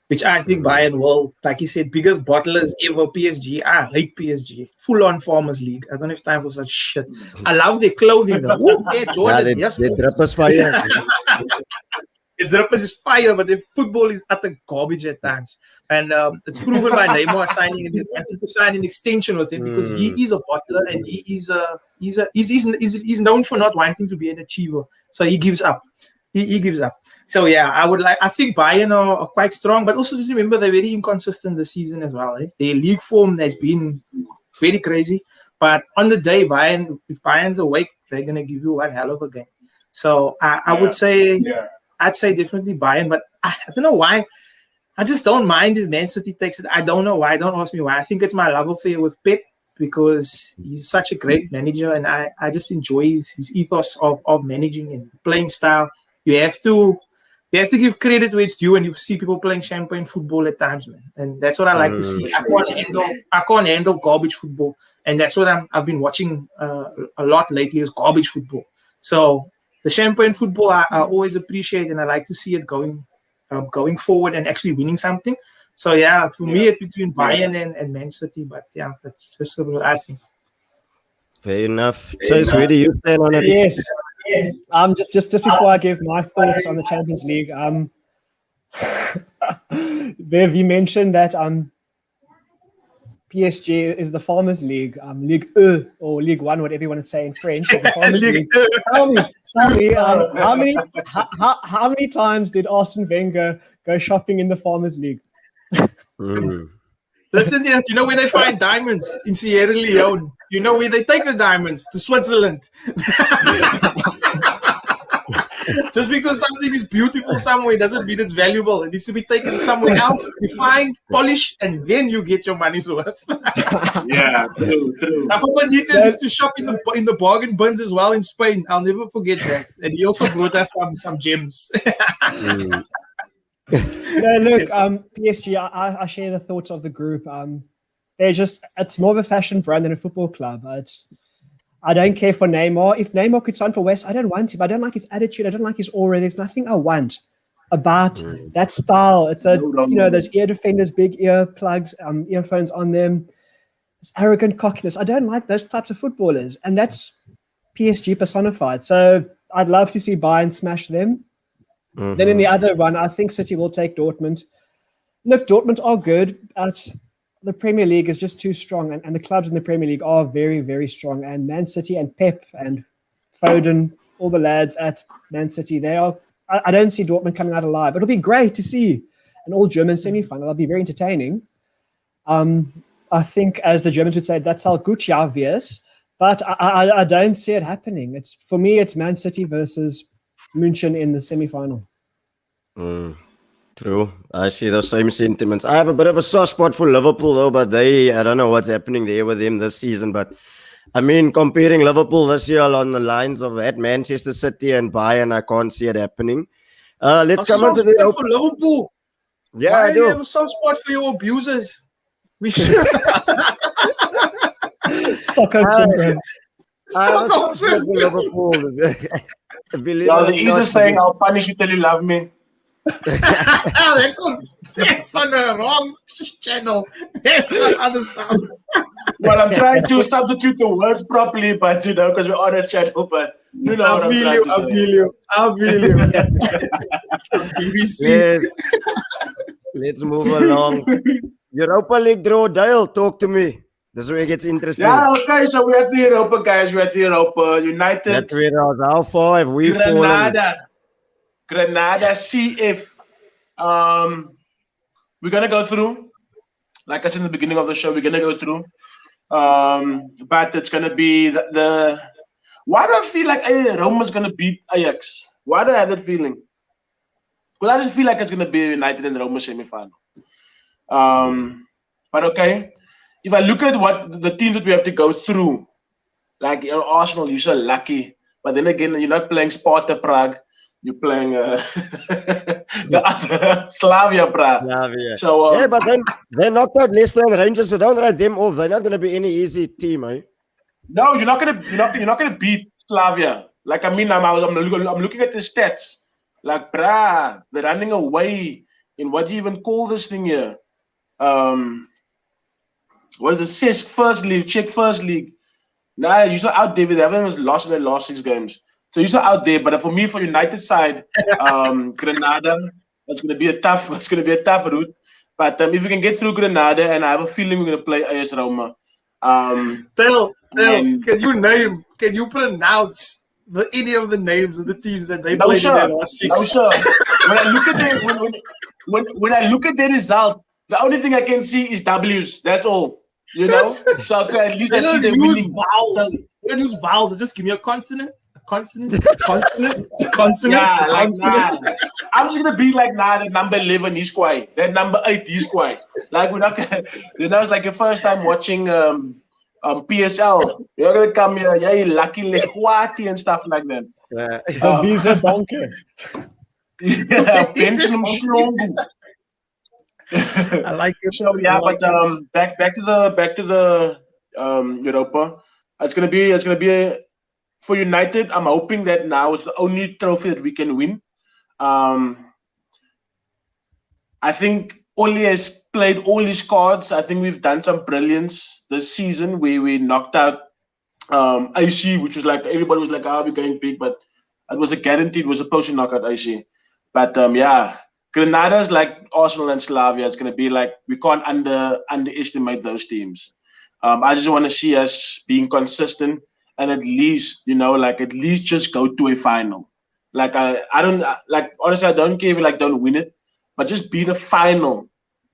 which I think Bayern will, like you said, biggest bottlers ever, PSG. I hate PSG. Full-on Farmers League. I don't have time for such shit. I love their clothing, though. Ooh, yeah, Jordan. Yes, they drip us fire. The drippers is fire, but the football is utter garbage at times. And it's proven by Neymar wanting to sign an extension with him because he is a bottler and he's known for not wanting to be an achiever. So he gives up. He gives up. So yeah, I think Bayern are quite strong, but also just remember they're very inconsistent this season as well. Their league form has been very crazy. But on the day, if Bayern's awake, they're gonna give you one hell of a game. So I would say. Yeah. I'd say definitely Bayern, but I don't know why. I just don't mind if Man City takes it. I don't know why. Don't ask me why. I think it's my love affair with Pep because he's such a great manager, and I just enjoy his ethos of managing and playing style. You have to give credit where it's due, when you see people playing champagne football at times, man. And that's what I like to see. I can't handle garbage football, and that's what I've been watching a lot lately is garbage football. So. The champagne football I always appreciate, and I like to see it going forward and actually winning something. So yeah, to me it's between Bayern and Man City, but yeah, that's just what I think. Fair enough. Chace, where do you stand on it? Yes. Just before I give my thoughts on the Champions League, Viv, you mentioned that PSG is the Farmers League, Ligue 1 or Ligue 1, whatever you want to say in French. The Farmers League. Tell me, how many times did Arsene Wenger go shopping in the Farmers League? Listen, you know where they find diamonds? In Sierra Leone. You know where they take the diamonds? To Switzerland. Just because something is beautiful somewhere doesn't mean it's valuable. It needs to be taken somewhere else, refined, polished, and then you get your money's worth. Yeah, true. I forgot Benitez used to shop in the bargain bins as well in Spain. I'll never forget that. And he also brought us some gems. No, look, PSG, I share the thoughts of the group. It's more of a fashion brand than a football club. I don't care for Neymar. If Neymar could sign for West, I don't want him. I don't like his attitude. I don't like his aura. There's nothing I want about that style. It's those ear defenders, big ear plugs, earphones on them. It's arrogant cockiness. I don't like those types of footballers, and that's PSG personified. So I'd love to see Bayern smash them. Then in the other one, I think City will take Dortmund. Look, Dortmund are good, but the Premier League is just too strong, and the clubs in the Premier League are very, very strong. And Man City and Pep and Foden, all the lads at Man City, I don't see Dortmund coming out alive. It'll be great to see an all-German semi-final. That'll be very entertaining. I think, as the Germans would say, that's how gut ja wir's. But I don't see it happening. For me, it's Man City versus München in the semi-final. True. I see the same sentiments. I have a bit of a soft spot for Liverpool, though, but I don't know what's happening there with them this season. But I mean, comparing Liverpool this year on the lines of at Manchester City and Bayern, I can't see it happening. Let's come on to the for Liverpool. Yeah, Why I do you do. have a soft spot for your abusers? We Stockholm syndrome. I have a soft spot for Liverpool. Believe No, it the or East not, is saying, I'll punish you till you love me. that's on the wrong channel. That's on other stuff. Well, I'm trying to substitute the words properly, but because we're on a channel, but you know what I'm trying to say. I feel you. BBC. Let's move along. Europa League draw, Dale, talk to me. This is where it gets interesting. Yeah, okay, so we're at the Europa, guys. We're at the Europa. United. That's where I was. How far have we fallen? Granada CF. We're going to go through. Like I said in the beginning of the show, we're going to go through. But it's going to be the why do I feel like Roma's going to beat Ajax? Why do I have that feeling? Because I just feel like it's going to be United and Roma semi-final. But okay, if I look at what the teams that we have to go through, like Arsenal, you're so lucky. But then again, you're not playing Sparta Prague. You're playing the other Slavia Prague. Slavia. So yeah, but then they knocked out Leicester and Rangers, so don't write them off. They're not going to be any easy team, eh? No, you're not gonna beat Slavia. Like I mean, I'm looking at the stats. Like, they're running away in what do you even call this thing here? What is the CIS first league? Czech first league. Nah, you're not out there. Everyone was lost in their last 6 games. So you're not out there. But for me, for United side, Granada, it's gonna be a tough route. But if we can get through Granada, and I have a feeling we're gonna play AS Roma. Tell, can you pronounce any of the names of the teams that they played in their last 6? No, sir. When I look at the result, the only thing I can see is W's. That's all. You know? So okay, at least I see them winning. Vowels. They don't use vowels. Just give me a consonant. Consonant. Yeah, like nah. I'm just gonna be like that number 11 is quiet. That number 8 is quiet. Like we're not gonna, it's like your first time watching PSL. You're gonna come here, yeah, you lucky Lekwati and stuff like that. Visa Bonke. Yeah, pension Mshlongu. I like it. So yeah, but back to the Europa. It's gonna be for United. I'm hoping that now is the only trophy that we can win. I think Ole'S played all his cards. I think we've done some brilliance this season where we knocked out AC, which was like everybody was like, we're going big, but it was a guarantee. It was supposed to knock out AC. But yeah, Granada's like Arsenal and Slavia. It's gonna be like we can't underestimate those teams. I just want to see us being consistent and at least just go to a final. Like I don't like honestly I don't care if we don't win it, but just be the final.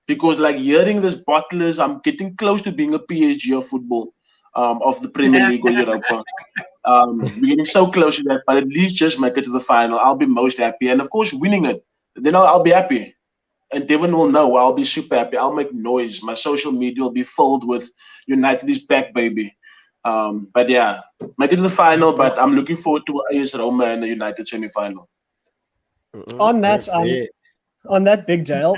Because hearing this bottlers, I'm getting close to being a PSG of football, of the Premier League or Europa. We're getting so close to that, but at least just make it to the final. I'll be most happy, and of course, winning it, then I'll be happy. And Bevan will know I'll be super happy. I'll make noise. My social media will be filled with United is back, baby. But yeah, make it to the final. But I'm looking forward to AS Roma and the United semi-final. On that big jail.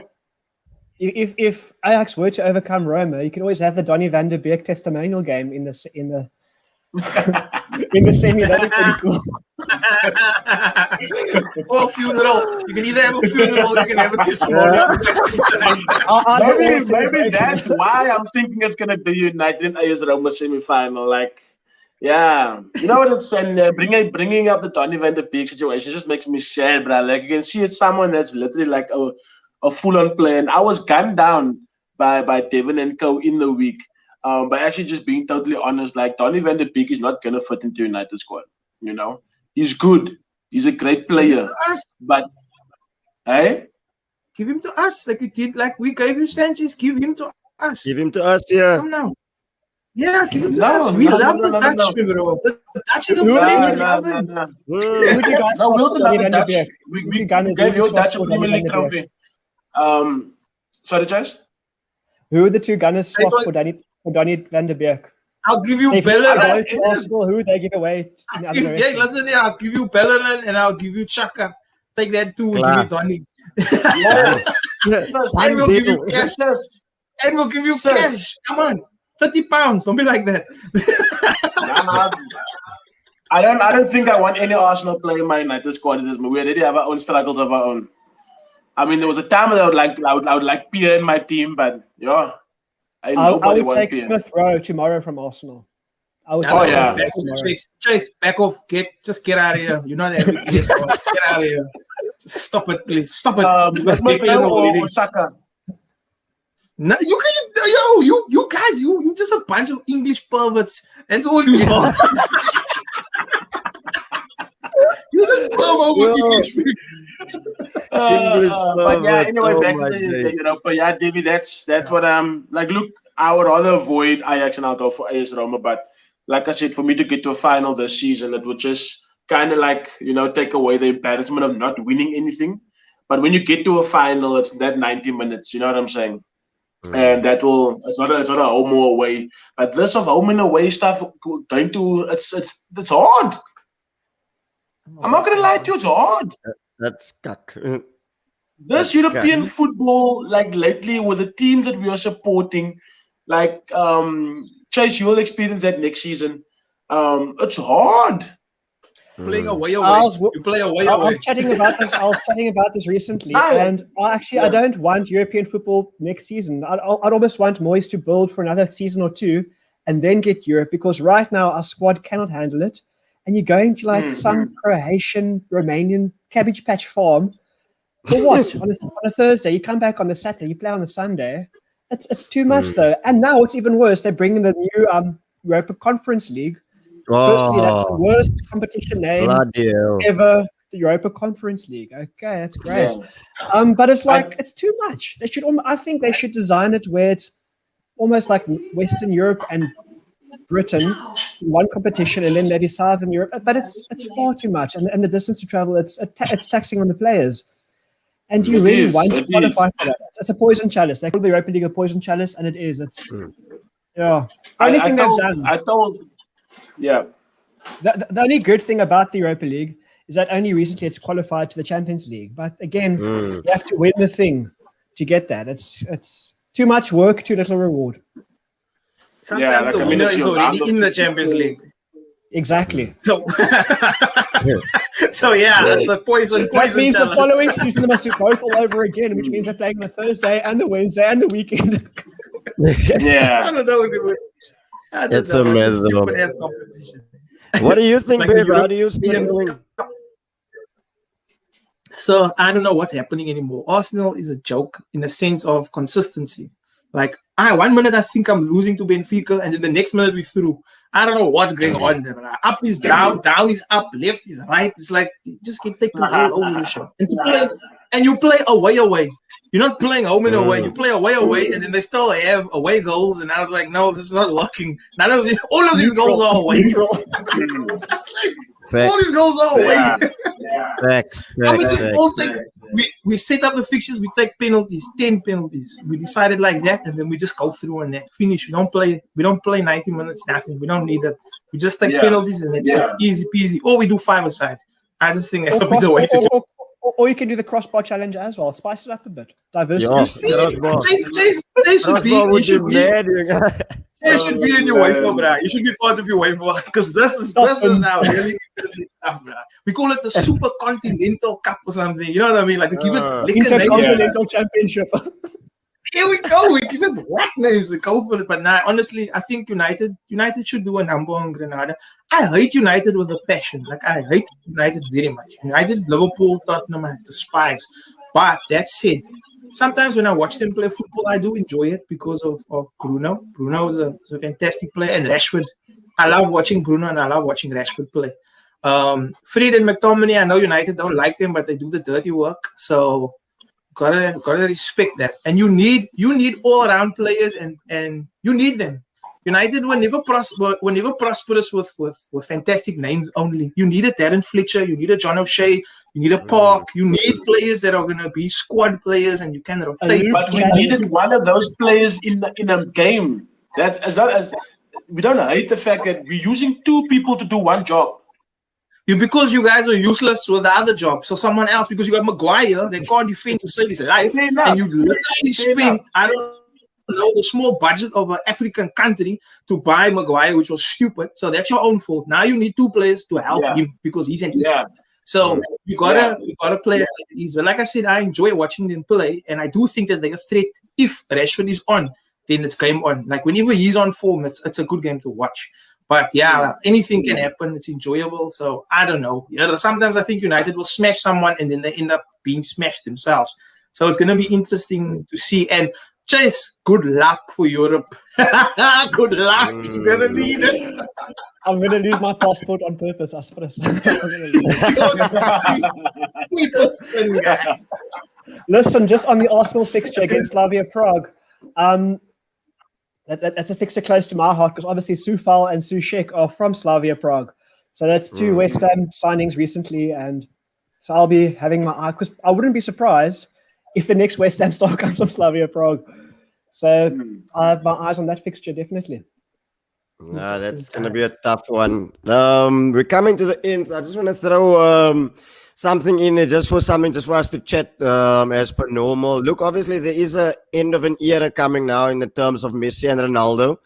If Ajax were to overcome Roma, you can always have the Donny van der Beek testimonial game in the semi. That'd be pretty cool. Or a funeral. You can either have a funeral or you can have a testimonial. Maybe that's why I'm thinking it's gonna be United and AS Roma semi-final. Yeah, you know what it's bringing up the Donny van der Beek situation just makes me sad, bro. You can see it's someone that's literally a full-on player, and I was gunned down by Devin and Co in the week. But actually, just being totally honest, Donny van der Beek is not gonna fit into United squad. You know, he's good. He's a great player. But, hey, Give him to us, like you did. Like we gave you Sanchez. Give him to us. Give him to us, yeah. Come now. Yeah, give him to No, us. We no, love no, the no, no, Dutch, no. bro. The Dutch and the No, French, no, we love them. Mm. Who would you guys No, swap we also for love Danny the Van Dutch. der Beek? We Would you guys gave your swap Dutch a for Premier Danny League Van der Beek? trophy. Sorry, Chace? Who would the two Gunners swap Sorry. for Danny Van der Beek? I'll give you So if you Bellerin. go to Arsenal, who would they give away in the other Yeah, direction? listen here. I'll give you Bellerin and I'll give you Chaka. Take that too. Claro. Give me Donny. Done And we'll give you deal. cash. Yes. And we'll give you Sis. cash. Come on. £30. Don't be like that. I don't think I want any Arsenal player in my United squad in this movie. We already have our own struggles of our own. I mean, there was a time that I would like Pierre in my team, but yeah, I nobody would wants take Pierre. Smith Rowe tomorrow from Arsenal. I would Now, take yeah. Smith back Rowe off, tomorrow. Chase, back off. Just get out of here. You're not having this. Get out of here. Just stop it, please. Stop it. You guys Smith get playing Rowe or holidays. Saka? No, you guys, you just a bunch of English perverts. That's all you are. You just pervert with English people. English But yeah, pervert, anyway, oh back my to the days. but yeah, David, that's what I'm like. Look, I would rather avoid Ajax and I'll go for AS Roma. But like I said, for me to get to a final this season, it would just kind of like take away the embarrassment of not winning anything. But when you get to a final, it's that 90 minutes. You know what I'm saying? And that will it's not a home or away. But this of home and away stuff going to it's hard. I'm not gonna lie to you, it's hard. That's cuck. This That's European good. football, like lately, with the teams that we are supporting, like Chase, you'll experience that next season. It's hard. Playing away. Miles, You play away. I was chatting about this. I was chatting about this recently, No. and I don't want European football next season. I'd almost want Moyes to build for another season or two, and then get Europe, because right now our squad cannot handle it. And you're going to like some Croatian, Romanian cabbage patch farm for what on a Thursday? You come back on the Saturday, you play on the Sunday. It's too much though. And now it's even worse. They're bringing the new Europa Conference League. Firstly, that's the Oh, worst competition name bloody hell. ever, the Europa Conference League. Okay, that's great. Yeah. But it's like it's too much. They should. I think they should design it where it's almost like Western Europe and Britain in one competition, and then maybe Southern Europe. But it's far too much, and the distance to travel, it's taxing on the players. And do you really want to qualify for that? It's a poison chalice. They call the Europa League a poison chalice, and it is. It's yeah. The only thing they've done. Yeah. The only good thing about the Europa League is that only recently it's qualified to the Champions League. But again, you have to win the thing to get that. It's too much work, too little reward. Sometimes the winner is already in the Champions League. Exactly. So, that's a poison That means the chalice. following season they must do both all over again, which means they're playing on the Thursday and the Wednesday and the weekend. Yeah. I don't know. Dude. I don't It's know. a mess, It's a though. stupid ass competition. What do you think, Like babe? the How do you see it European going? So I don't know what's happening anymore. Arsenal is a joke in the sense of consistency. Like, 1 minute I think I'm losing to Benfica, and then the next minute we through. I don't know what's going on there. Up is down, down is up, left is right. It's like you just get taken all over the show. And you play away. You're not playing home and away. You play away, and then they still have away goals. And I was like, no, this is not working. All of these goals are away. It's like, all these goals are away. Facts. And we just all take. We set up the fixtures. We take penalties, 10 penalties. We decided like that, and then we just go through and that finish. We don't play 90 minutes. Nothing. We don't need it. We just take penalties, and it's easy peasy. Or we do 5-a-side. I just think that would be the way to do it. Or you can do the crossbar challenge as well. Spice it up a bit. Diversity. Yeah. You see, they should be. Crossbar would You be should be. mad, you guys. You should be in your UEFA, bro. You should be part of your UEFA because this is now really interesting stuff, bro. We call it the Super Continental Cup or something. You know what I mean? Like we give it Intercontinental Championship. Here we go. We give it whack names. We go for it. But now, honestly, I think United should do a number on Granada. I hate United with a passion. Like I hate United very much. United, Liverpool, Tottenham, I despise. But that said, sometimes when I watch them play football, I do enjoy it because of Bruno. Bruno is a fantastic player, and Rashford. I love watching Bruno, and I love watching Rashford play. Fred and McTominay, I know United don't like them, but they do the dirty work. So Gotta respect that. And you need all around players, and you need them. United were never prosperous with fantastic names only. You need a Darren Fletcher, you need a John O'Shea, you need a Park, you need players that are gonna be squad players and you can rotate. But we needed one of those players in a game. That's as we don't hate the fact that we're using two people to do one job. Because you guys are useless with the other job. So someone else, because you got Maguire, they can't defend to save his life, and you literally spent, I don't know, the small budget of an African country to buy Maguire, which was stupid. So that's your own fault. Now you need two players to help him because he's an idiot. So you gotta play like these. But like I said, I enjoy watching them play, and I do think that they're a threat. If Rashford is on, then it's game on. Like whenever he's on form, it's a good game to watch. But anything can happen. It's enjoyable. So I don't know. Sometimes I think United will smash someone and then they end up being smashed themselves. So it's going to be interesting to see. And Chace, good luck for Europe. Good luck. You're going to need it. I'm going to lose my passport on purpose, I suppose. Listen, just on the Arsenal fixture against Slavia Prague, that's a fixture close to my heart because obviously Soufal and Soucek are from Slavia Prague. So that's two West Ham signings recently. And so I'll be having my eye, because I wouldn't be surprised if the next West Ham star comes from Slavia Prague. So I have my eyes on that fixture, definitely. No, that's going to be a tough one. We're coming to the end. So I just want to throw something in there just for us to chat as per normal. Look, obviously there is a end of an era coming now in the terms of Messi and Ronaldo.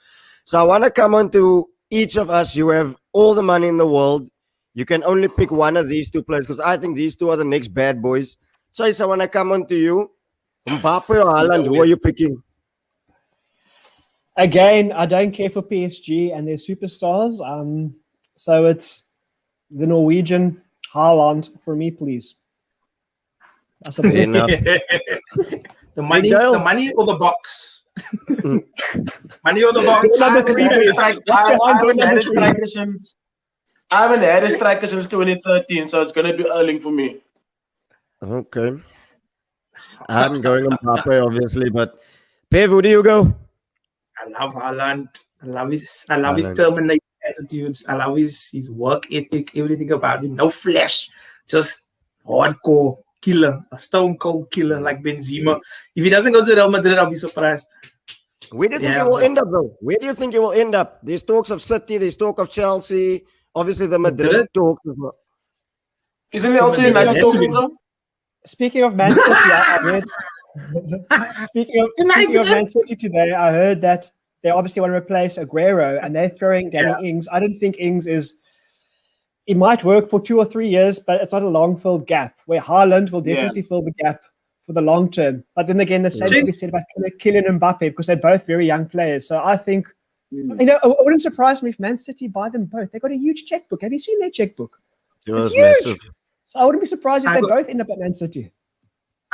So I want to come on to each of us. You have all the money in the world. You can only pick one of these two players because I think these two are the next bad boys. Chace, I want to come on to you. Mbappe or Haaland, who are you picking? Again, I don't care for PSG and their superstars. So it's the Norwegian Haaland for me, please. That's a big enough. The money or the box? Money or the box? I haven't had a striker since 2013, so it's going to be Erling for me. Okay. I'm going on Mbappe, obviously, but Bev, who do you go? I love Haaland. I love his terminating attitude. I love his work ethic, everything about him. No flash, just hardcore killer, a stone cold killer like Benzema. If he doesn't go to Real Madrid, I'll be surprised. Where do you think he will end up, though? Where do you think he will end up? There's talks of City, there's talk of Chelsea, obviously the Madrid talks as well. Isn't he also United talking? Speaking of Man City, I heard. Speaking of Man City today, I heard that they obviously want to replace Aguero and they're throwing Danny Ings. I don't think Ings is. It might work for 2 or 3 years, but it's not a long-filled gap. Where Haaland will definitely fill the gap for the long term. But then again, the same can be said about Kylian Mbappe because they're both very young players. So I think, it wouldn't surprise me if Man City buy them both. They got a huge checkbook. Have you seen their checkbook? It's huge. Massive. So I wouldn't be surprised if they both end up at Man City.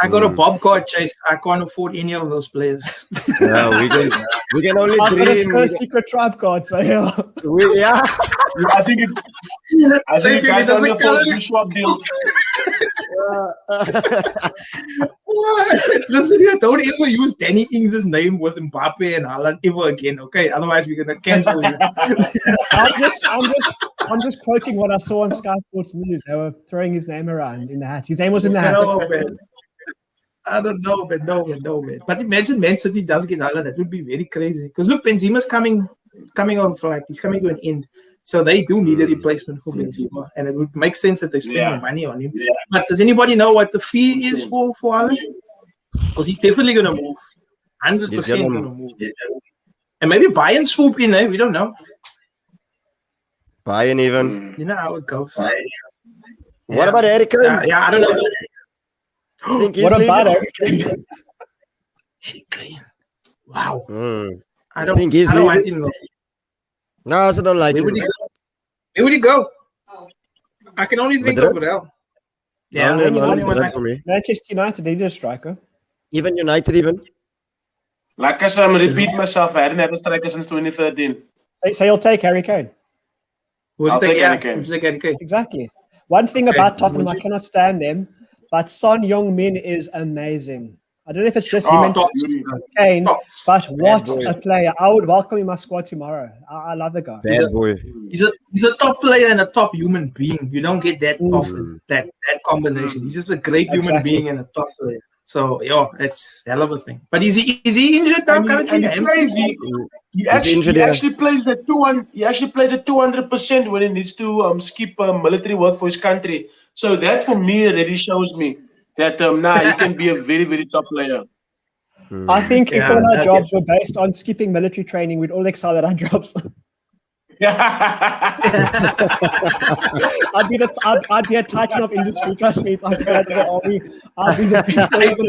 I got a Bob card, Chace. I can't afford any of those players. No, we can only dream. I've got a secret tribe card, so yeah. I think it doesn't afford the swap deal. Listen here, don't ever use Danny Ings' name with Mbappe and Haaland ever again, okay? Otherwise, we're gonna cancel you. I'm just quoting what I saw on Sky Sports News. They were throwing his name around in the hat. His name was in the hat. No, man. I don't know, man. No, man. But imagine Man City does get Haaland. That would be very crazy. Because look, Benzema's coming on flight. He's coming to an end. So they do need a replacement for Benzema. And it would make sense that they spend more money on him. Yeah. But does anybody know what the fee is for Haaland? Because he's definitely going to move. 100% going to move. Yeah. And maybe Bayern swoop in, eh? We don't know. Bayern even. You know how it goes. What about Harry Kane? I don't know. What about Harry Kane? Wow. I don't want him though. No, I also don't like him. Where would he go? I can only think of Real. Yeah, Manchester United needed a striker. Even United, even. Like I repeat myself, I hadn't had a striker since 2013. So you'll take Harry Kane? I'll take Harry Kane. Exactly. One thing about Tottenham, I cannot stand them, But Son Heung-min is amazing. I don't know if it's just him Oh, and top. Kane, Top. but what boy. a player. I would welcome him in my squad tomorrow. I love the guy. Bad boy. He's a top player and a top human being. You don't get that often, that combination. He's just a great human Exactly. being and a top player. So, yeah, it's a hell of a thing. But is he injured now And currently? he plays. He injured, he yeah. actually plays at 200. He actually plays at 200% when he needs to skip military work for his country. So that for me already shows me that he can be a very, very top player. I think if Yeah, all our okay. jobs were based on skipping military training, we'd all excel at our jobs. I'd be a titan of industry. Trust me, if I go to the army, I'd be the best player of the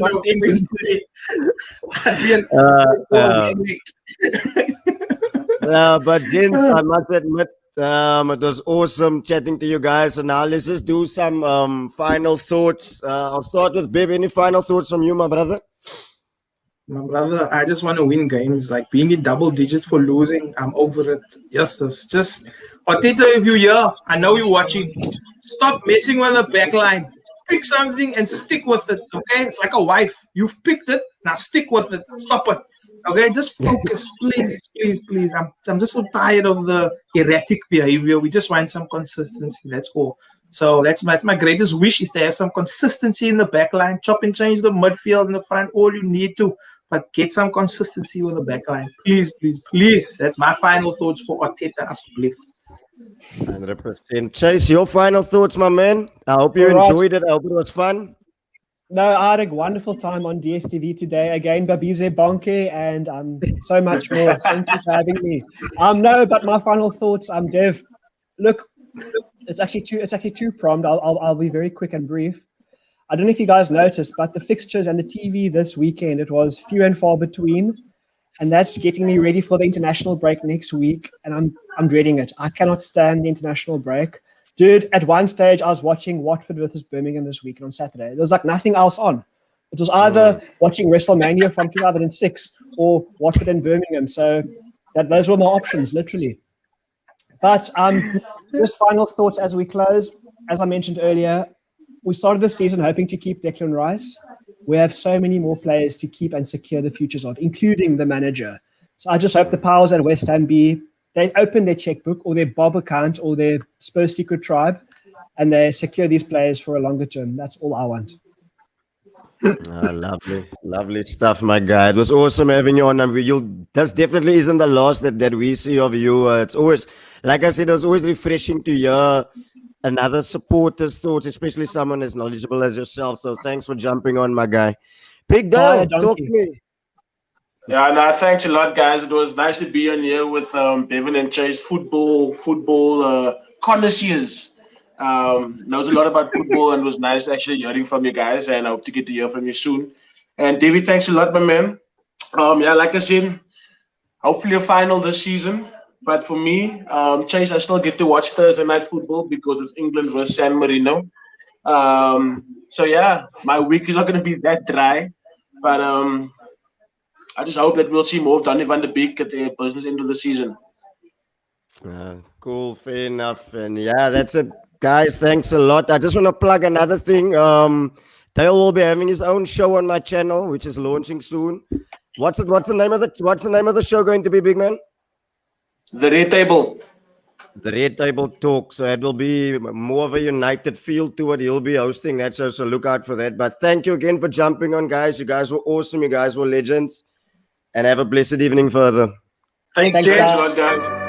month. But gents, I must admit, it was awesome chatting to you guys. So now let's just do some final thoughts. I'll start with Bib. Any final thoughts from you, my brother? My brother, I just want to win games. Like being in double digits for losing, I'm over it. Yes, it's just Otita, if you're here, I know you're watching. Stop messing with the back line. Pick something and stick with it. Okay, it's like a wife. You've picked it, now stick with it. Stop it. Okay, just focus, please, please, please. I'm just so tired of the erratic behavior. We just want some consistency. That's all. So that's my greatest wish is to have some consistency in the back line. Chop and change the midfield in the front, all you need to. But get some consistency with the back line. Please, please, please. That's my final thoughts for Oteta Asblief. 100%. Chace, your final thoughts, my man. I hope you enjoyed it. I hope it was fun. No, I had a wonderful time on DSTV today. Again, Babize Bonke and so much more. Thank you for having me. No, but my final thoughts, Dev. Look, it's actually two pronged. I'll be very quick and brief. I don't know if you guys noticed, but the fixtures and the TV this weekend, it was few and far between. And that's getting me ready for the international break next week. And I'm dreading it. I cannot stand the international break. Dude, at one stage, I was watching Watford versus Birmingham this weekend on Saturday. There was like nothing else on. It was either watching WrestleMania from 2006 or Watford and Birmingham. So those were my options, literally. But just final thoughts as we close. As I mentioned earlier, we started the season hoping to keep Declan Rice. We have so many more players to keep and secure the futures of, including the manager. So I just hope the powers at West Ham they open their checkbook or their Bob account or their Spurs secret tribe and they secure these players for a longer term. That's all I want. Lovely stuff, my guy. It was awesome having you on. That definitely isn't the last that we see of you. It's always, like I said, it was always refreshing to hear another supporter's thoughts, especially someone as knowledgeable as yourself. So thanks for jumping on, my guy. Big Dog, talk to me. Yeah, no, thanks a lot, guys. It was nice to be on here with Bevan and Chace, football connoisseurs. Knows a lot about football, and it was nice actually hearing from you guys, and I hope to get to hear from you soon. And David, thanks a lot, my man. Like I said, hopefully a final this season. But for me, Chace, I still get to watch Thursday night football because it's England versus San Marino. So yeah, my week is not going to be that dry, but I just hope that we'll see more of Donny van der Beek at the business end of the season. Cool, fair enough. And yeah, that's it, guys. Thanks a lot. I just want to plug another thing. Dale will be having his own show on my channel, which is launching soon. What's the name of the show going to be, big man? The Red Table. The Red Table Talk. So it will be more of a united feel to it. He'll be hosting that show, so look out for that. But thank you again for jumping on, guys. You guys were awesome. You guys were legends. And have a blessed evening further. Thanks, guys. Guys.